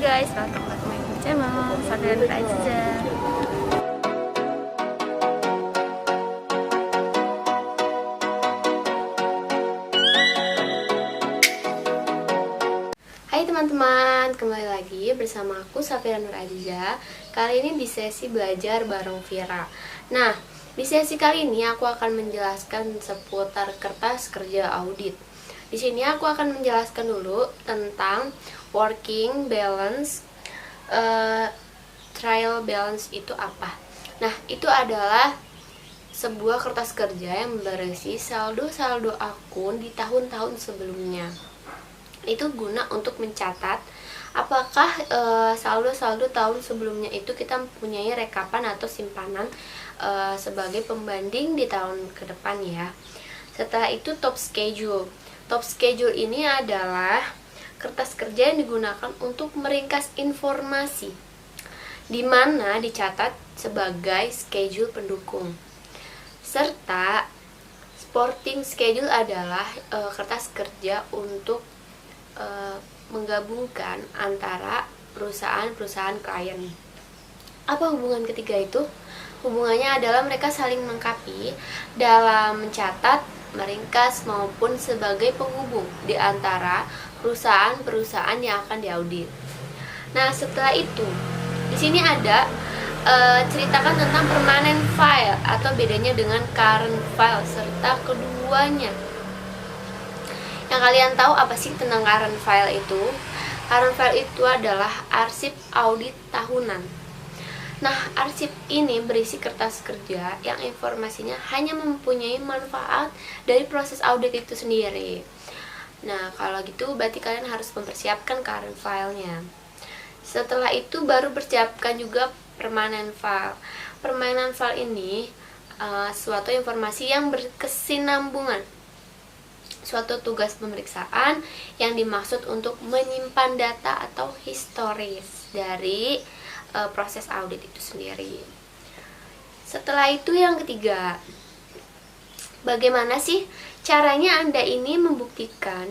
guys, welcome back to my channel Safiran Nur Aziza. Hai teman-teman, kembali lagi bersama aku Safiran Nur Aziza. Kali ini di sesi belajar bareng Vira. Nah, di sesi kali ini aku akan menjelaskan seputar kertas kerja audit. Di sini aku akan menjelaskan dulu tentang working balance, trial balance itu apa. Nah, itu adalah sebuah kertas kerja yang berisi saldo-saldo akun di tahun-tahun sebelumnya. Itu guna untuk mencatat apakah saldo-saldo tahun sebelumnya itu kita mempunyai rekapan atau simpanan sebagai pembanding di tahun ke depan ya. Setelah itu top schedule. Top schedule ini adalah kertas kerja yang digunakan untuk meringkas informasi, di mana dicatat sebagai schedule pendukung. Serta supporting schedule adalah kertas kerja untuk menggabungkan antara perusahaan-perusahaan klien. Apa hubungan ketiga itu? Hubungannya adalah mereka saling melengkapi dalam mencatat, meringkas maupun sebagai penghubung di antara perusahaan-perusahaan yang akan diaudit. Nah, setelah itu di sini ada ceritakan tentang permanent file atau bedanya dengan current file serta keduanya. Yang kalian tahu apa sih tentang current file itu? Current file itu adalah arsip audit tahunan. Nah, arsip ini berisi kertas kerja yang informasinya hanya mempunyai manfaat dari proses audit itu sendiri. Nah, kalau gitu berarti kalian harus mempersiapkan current file-nya. Setelah itu baru persiapkan juga permanent file. Permanent file ini suatu informasi yang berkesinambungan, suatu tugas pemeriksaan yang dimaksud untuk menyimpan data atau historis dari proses audit itu sendiri. Setelah itu yang ketiga, bagaimana sih caranya Anda ini membuktikan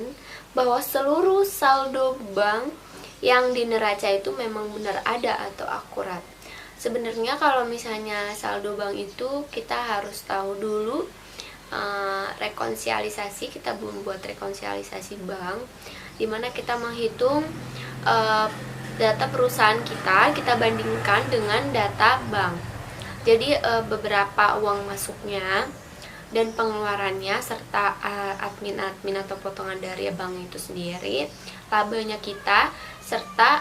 bahwa seluruh saldo bank yang di neraca itu memang benar ada atau akurat? Sebenarnya kalau misalnya saldo bank itu kita harus tahu dulu rekonsiliasi. Kita membuat rekonsiliasi bank dimana kita menghitung data perusahaan kita bandingkan dengan data bank. Jadi beberapa uang masuknya dan pengeluarannya serta admin atau potongan dari bank itu sendiri, labelnya kita serta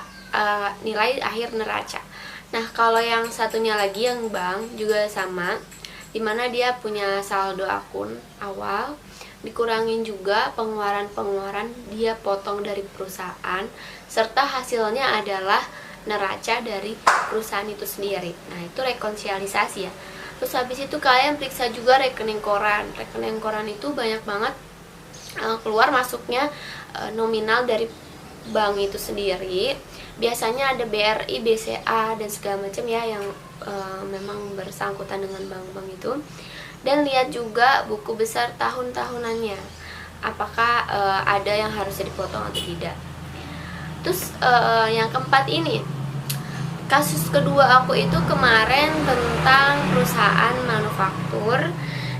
nilai akhir neraca. Nah, kalau yang satunya lagi yang bank juga sama, dimana dia punya saldo akun awal, dikurangin juga pengeluaran dia potong dari perusahaan, serta hasilnya adalah neraca dari perusahaan itu sendiri. Nah, itu rekonsiliasi ya. Terus habis itu kalian periksa juga rekening koran. Rekening koran itu banyak banget keluar masuknya nominal dari bank itu sendiri. Biasanya ada BRI, BCA dan segala macam ya yang memang bersangkutan dengan bank-bank itu. Dan lihat juga buku besar tahun-tahunannya, apakah ada yang harus dipotong atau tidak. Terus yang keempat ini, kasus kedua aku itu kemarin tentang perusahaan manufaktur.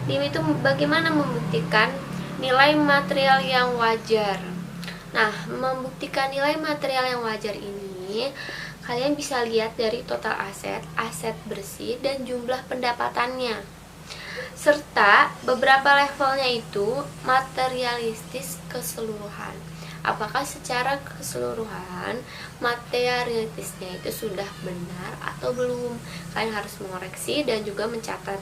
Itu bagaimana membuktikan nilai material yang wajar. Nah, membuktikan nilai material yang wajar ini kalian bisa lihat dari total aset, aset bersih, dan jumlah pendapatannya. Serta beberapa levelnya itu materialistis keseluruhan. Apakah secara keseluruhan materialistisnya itu sudah benar atau belum? Kalian harus mengoreksi dan juga mencatat.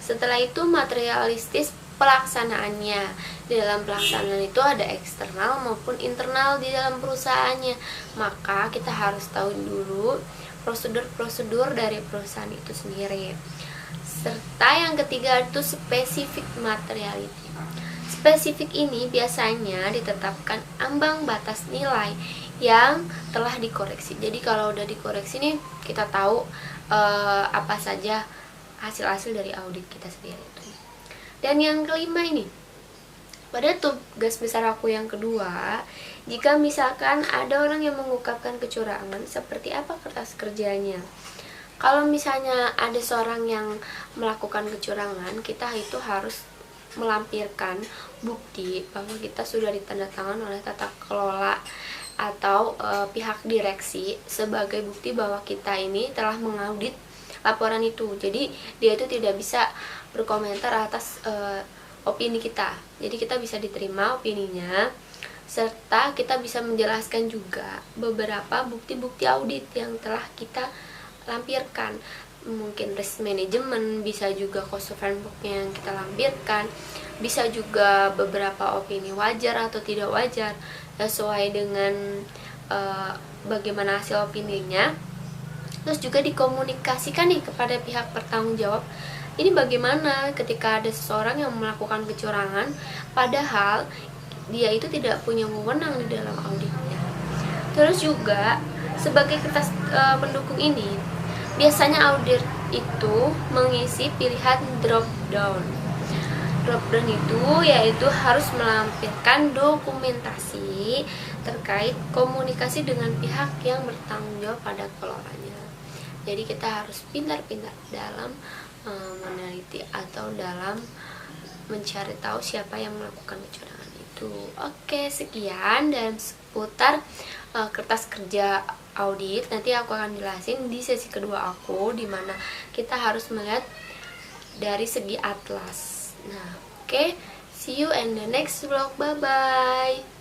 Setelah itu materialistis pelaksanaannya. Di dalam pelaksanaan itu ada eksternal maupun internal di dalam perusahaannya. Maka kita harus tahu dulu prosedur-prosedur dari perusahaan itu sendiri. Serta yang ketiga itu spesifik materiality. Spesifik ini biasanya ditetapkan ambang batas nilai yang telah dikoreksi. Jadi kalau udah dikoreksi nih, kita tahu apa saja hasil-hasil dari audit kita sendiri. Dan yang kelima ini, pada tugas besar aku yang kedua, Jika misalkan ada orang yang mengungkapkan kecurangan, seperti apa kertas kerjanya? Kalau misalnya ada seorang yang melakukan kecurangan, kita itu harus melampirkan bukti bahwa kita sudah ditandatangan oleh tata kelola atau pihak direksi sebagai bukti bahwa kita ini telah mengaudit laporan itu. Jadi dia itu tidak bisa berkomentar atas opini kita. Jadi kita bisa diterima opininya, serta kita bisa menjelaskan juga beberapa bukti-bukti audit yang telah kita lampirkan. Mungkin risk management, bisa juga cost of handbooknya yang kita lampirkan, bisa juga beberapa opini wajar atau tidak wajar sesuai dengan bagaimana hasil opininya. Terus juga dikomunikasikan nih kepada pihak bertanggung jawab, ini bagaimana ketika ada seseorang yang melakukan kecurangan padahal dia itu tidak punya wewenang di dalam auditnya. Terus juga sebagai kertas pendukung ini, biasanya audit itu mengisi pilihan drop down. Drop down itu yaitu harus melampirkan dokumentasi terkait komunikasi dengan pihak yang bertanggung jawab pada kelolanya. Jadi kita harus pintar-pintar dalam meneliti atau dalam mencari tahu siapa yang melakukan kecurangan itu. Oke, sekian dan seputar kertas kerja audit. Nanti aku akan jelasin di sesi kedua aku, dimana kita harus melihat dari segi atlas. Nah, oke, see you in the next vlog. Bye bye.